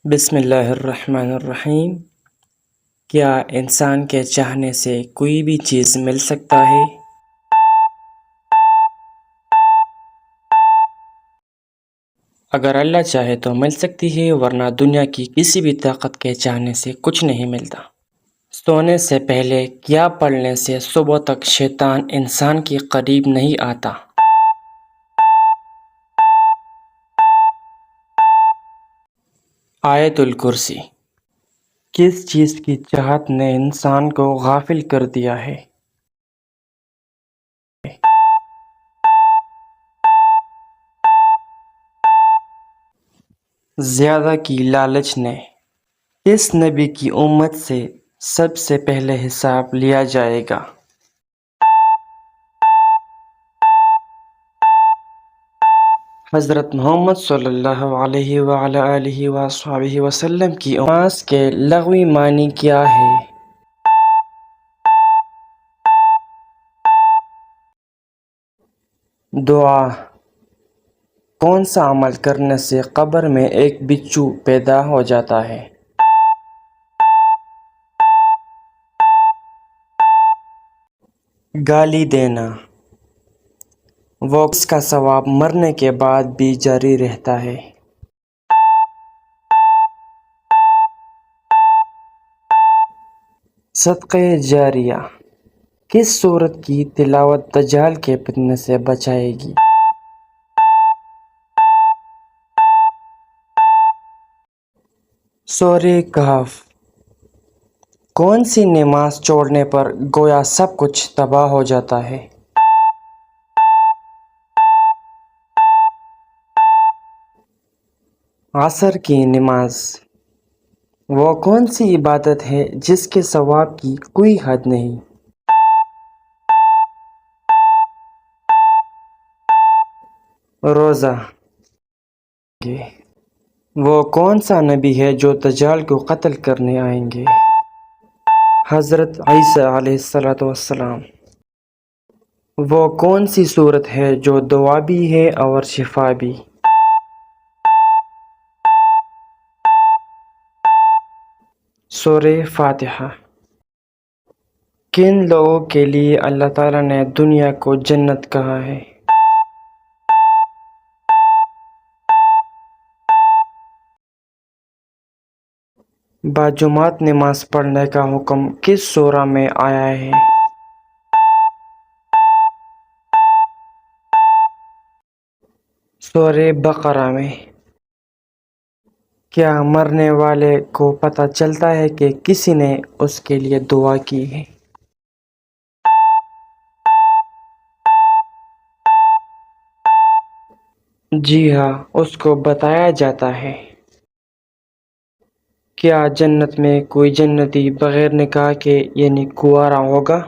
بسم اللہ الرحمن الرحیم۔ کیا انسان کے چاہنے سے کوئی بھی چیز مل سکتا ہے؟ اگر اللہ چاہے تو مل سکتی ہے، ورنہ دنیا کی کسی بھی طاقت کے چاہنے سے کچھ نہیں ملتا۔ سونے سے پہلے کیا پڑھنے سے صبح تک شیطان انسان کے قریب نہیں آتا؟ آیت الکرسی۔ کس چیز کی چاہت نے انسان کو غافل کر دیا ہے؟ زیادہ کی لالچ نے۔ کس نبی کی امت سے سب سے پہلے حساب لیا جائے گا؟ حضرت محمد صلی اللہ علیہ وآلہ آلہ وصحبہ وسلم کی نماز کے لغوی معنی کیا ہے؟ دعا۔ کون سا عمل کرنے سے قبر میں ایک بچھو پیدا ہو جاتا ہے؟ گالی دینا۔ وہ کس کا ثواب مرنے کے بعد بھی جاری رہتا ہے؟ صدقہ جاریہ۔ کس سورت کی تلاوت دجال کے فتنے سے بچائے گی؟ سورہ کہف۔ کون سی نماز چھوڑنے پر گویا سب کچھ تباہ ہو جاتا ہے؟ عصر کی نماز۔ وہ کون سی عبادت ہے جس کے ثواب کی کوئی حد نہیں؟ روزہ۔ وہ کون سا نبی ہے جو دجال کو قتل کرنے آئیں گے؟ حضرت عیسیٰ علیہ السلام۔ وہ کون سی صورت ہے جو دعا بھی ہے اور شفا بھی؟ سورہ فاتحہ۔ کن لوگوں کے لیے اللہ تعالیٰ نے دنیا کو جنت کہا ہے؟ باجماعت نماز پڑھنے کا حکم کس سورہ میں آیا ہے؟ سورہ بقرہ میں۔ کیا مرنے والے کو پتہ چلتا ہے کہ کسی نے اس کے لیے دعا کی ہے؟ جی ہاں، اس کو بتایا جاتا ہے۔ کیا جنت میں کوئی جنتی بغیر نکاح کے یعنی کنوارا ہوگا؟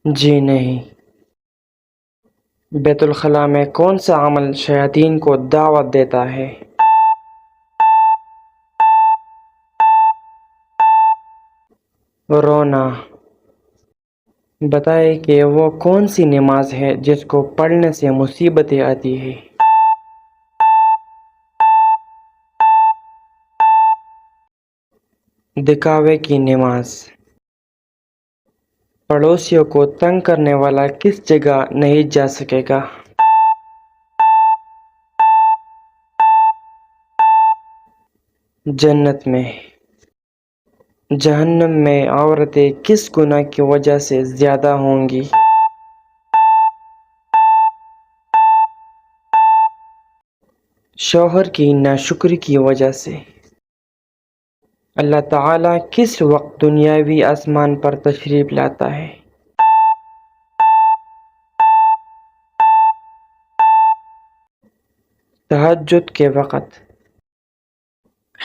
جی نہیں۔ بیت الخلاء میں کون سا عمل شیاطین کو دعوت دیتا ہے؟ رونا۔ بتائے کہ وہ کون سی نماز ہے جس کو پڑھنے سے مصیبتیں آتی ہیں؟ دکھاوے کی نماز۔ پڑوسیوں کو تنگ کرنے والا کس جگہ نہیں جا سکے گا؟ جنت میں۔ جہنم میں عورتیں کس گناہ کی وجہ سے زیادہ ہوں گی؟ شوہر کی ناشکری کی وجہ سے۔ اللہ تعالیٰ کس وقت دنیاوی آسمان پر تشریف لاتا ہے؟ تہجد کے وقت۔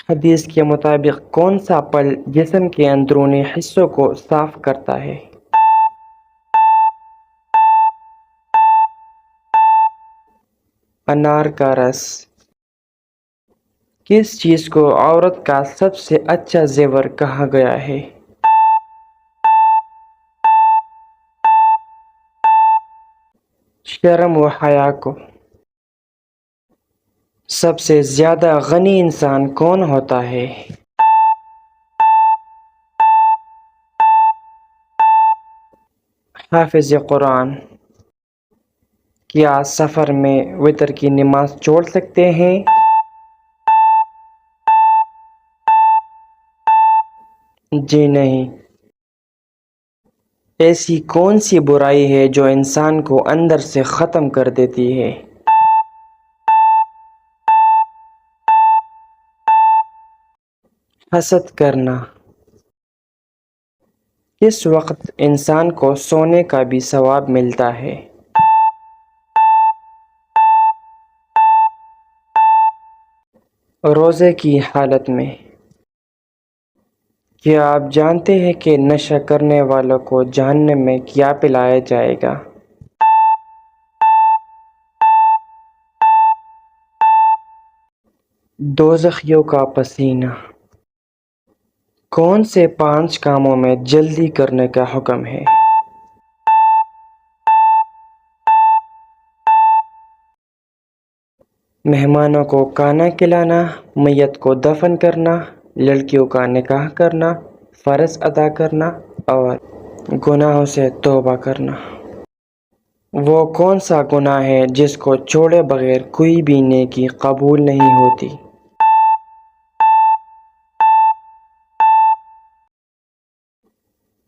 حدیث کے مطابق کون سا پھل جسم کے اندرونی حصوں کو صاف کرتا ہے؟ انار کا رس۔ کس چیز کو عورت کا سب سے اچھا زیور کہا گیا ہے؟ شرم و حیا کو۔ سب سے زیادہ غنی انسان کون ہوتا ہے؟ حافظ قرآن۔ کیا سفر میں وتر کی نماز چھوڑ سکتے ہیں؟ جی نہیں۔ ایسی کون سی برائی ہے جو انسان کو اندر سے ختم کر دیتی ہے؟ حسد کرنا۔ کس وقت انسان کو سونے کا بھی ثواب ملتا ہے؟ روزے کی حالت میں۔ کیا آپ جانتے ہیں کہ نشہ کرنے والوں کو جہنم میں کیا پلایا جائے گا؟ دوزخیوں کا پسینہ۔ کون سے 5 کاموں میں جلدی کرنے کا حکم ہے؟ مہمانوں کو کھانا کھلانا، میت کو دفن کرنا، لڑکیوں کا نکاح کرنا، فرض ادا کرنا اور گناہوں سے توبہ کرنا۔ وہ کون سا گناہ ہے جس کو چھوڑے بغیر کوئی بھی نیکی قبول نہیں ہوتی؟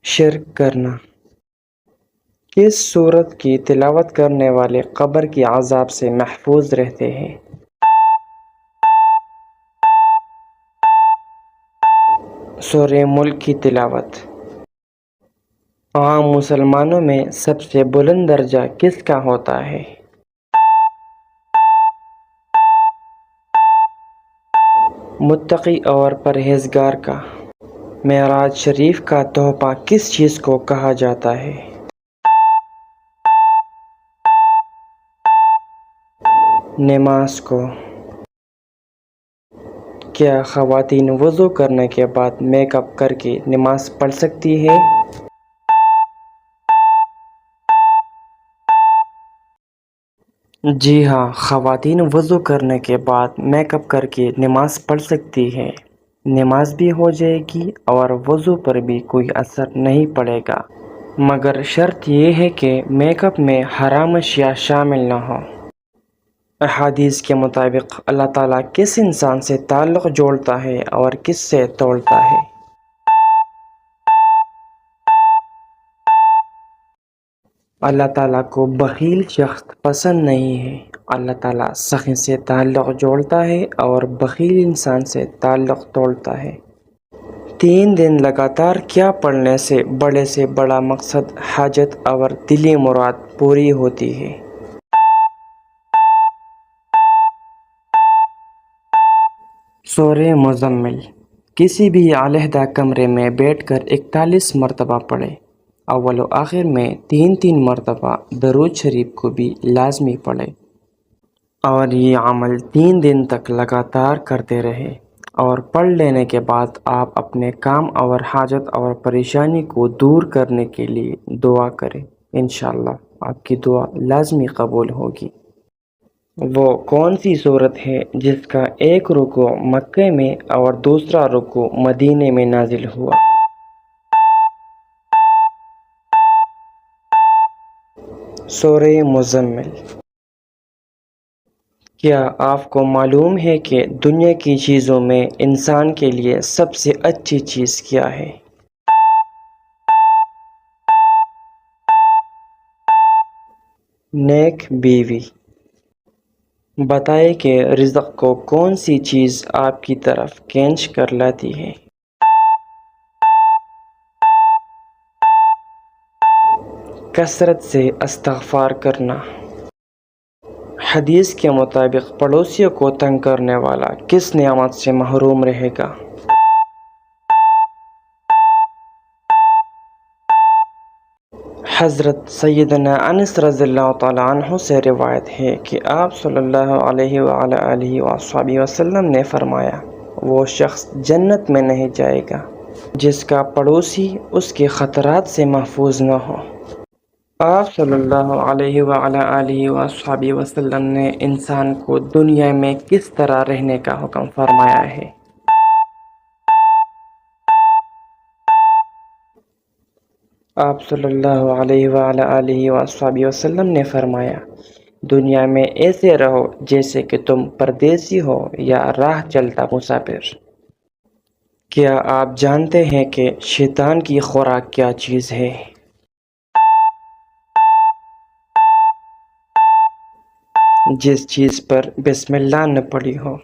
شرک کرنا۔ کس سورت کی تلاوت کرنے والے قبر کے عذاب سے محفوظ رہتے ہیں؟ سورہ ملک کی تلاوت۔ عام مسلمانوں میں سب سے بلند درجہ کس کا ہوتا ہے؟ متقی اور پرہیزگار کا۔ معراج شریف کا تحفہ کس چیز کو کہا جاتا ہے؟ نماز کو۔ کیا خواتین وضو کرنے کے بعد میک اپ کر کے نماز پڑھ سکتی ہیں؟ جی ہاں، خواتین وضو کرنے کے بعد میک اپ کر کے نماز پڑھ سکتی ہے۔ نماز بھی ہو جائے گی اور وضو پر بھی کوئی اثر نہیں پڑے گا، مگر شرط یہ ہے کہ میک اپ میں حرام اشیاء شامل نہ ہو۔ احادیث کے مطابق اللہ تعالیٰ کس انسان سے تعلق جوڑتا ہے اور کس سے توڑتا ہے؟ اللہ تعالیٰ کو بخیل شخص پسند نہیں ہے۔ اللہ تعالیٰ سخی سے تعلق جوڑتا ہے اور بخیل انسان سے تعلق توڑتا ہے۔ 3 دن لگاتار کیا پڑھنے سے بڑا مقصد، حاجت اور دلی مراد پوری ہوتی ہے؟ سورہ مزمل۔ کسی بھی علیحدہ کمرے میں بیٹھ کر 41 مرتبہ پڑھے۔ اول و آخر میں 3 مرتبہ درود شریف کو بھی لازمی پڑھے اور یہ عمل 3 دن تک لگاتار کرتے رہے، اور پڑھ لینے کے بعد آپ اپنے کام اور حاجت اور پریشانی کو دور کرنے کے لیے دعا کریں۔ انشاءاللہ آپ کی دعا لازمی قبول ہوگی۔ وہ کون سی سورت ہے جس کا ایک رکوع مکے میں اور دوسرا رکوع مدینے میں نازل ہوا؟ سورہ مزمل۔ کیا آپ کو معلوم ہے کہ دنیا کی چیزوں میں انسان کے لیے سب سے اچھی چیز کیا ہے؟ نیک بیوی۔ بتائیں کہ رزق کو کون سی چیز آپ کی طرف کھینچ کر لاتی ہے؟ کثرت سے استغفار کرنا۔ حدیث کے مطابق پڑوسیوں کو تنگ کرنے والا کس نعمت سے محروم رہے گا؟ حضرت سیدنا انس رضی اللہ تعالیٰ عنہ سے روایت ہے کہ آپ صلی اللہ علیہ وآلہ وسلم نے فرمایا، وہ شخص جنت میں نہیں جائے گا جس کا پڑوسی اس کے خطرات سے محفوظ نہ ہو۔ آپ صلی اللہ علیہ وعلی آلہ وصحبہ وسلم نے انسان کو دنیا میں کس طرح رہنے کا حکم فرمایا ہے؟ آپ صلی اللہ علیہ وعلی آلہ وصحبہ وسلم نے فرمایا، دنیا میں ایسے رہو جیسے کہ تم پردیسی ہو یا راہ چلتا مسافر۔ کیا آپ جانتے ہیں کہ شیطان کی خوراک کیا چیز ہے؟ جس چیز پر بسم اللہ نہ پڑی ہو۔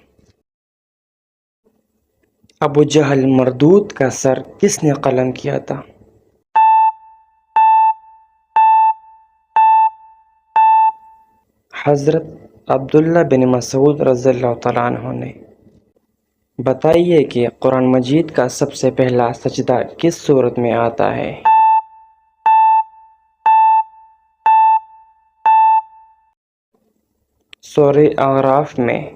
ابو جہل مردود کا سر کس نے قلم کیا تھا؟ حضرت عبداللہ بن مسعود رضی اللہ تعالیٰ عنہ نے۔ بتائیے کہ قرآن مجید کا سب سے پہلا سجدہ کس صورت میں آتا ہے؟ سورہ اعراف میں۔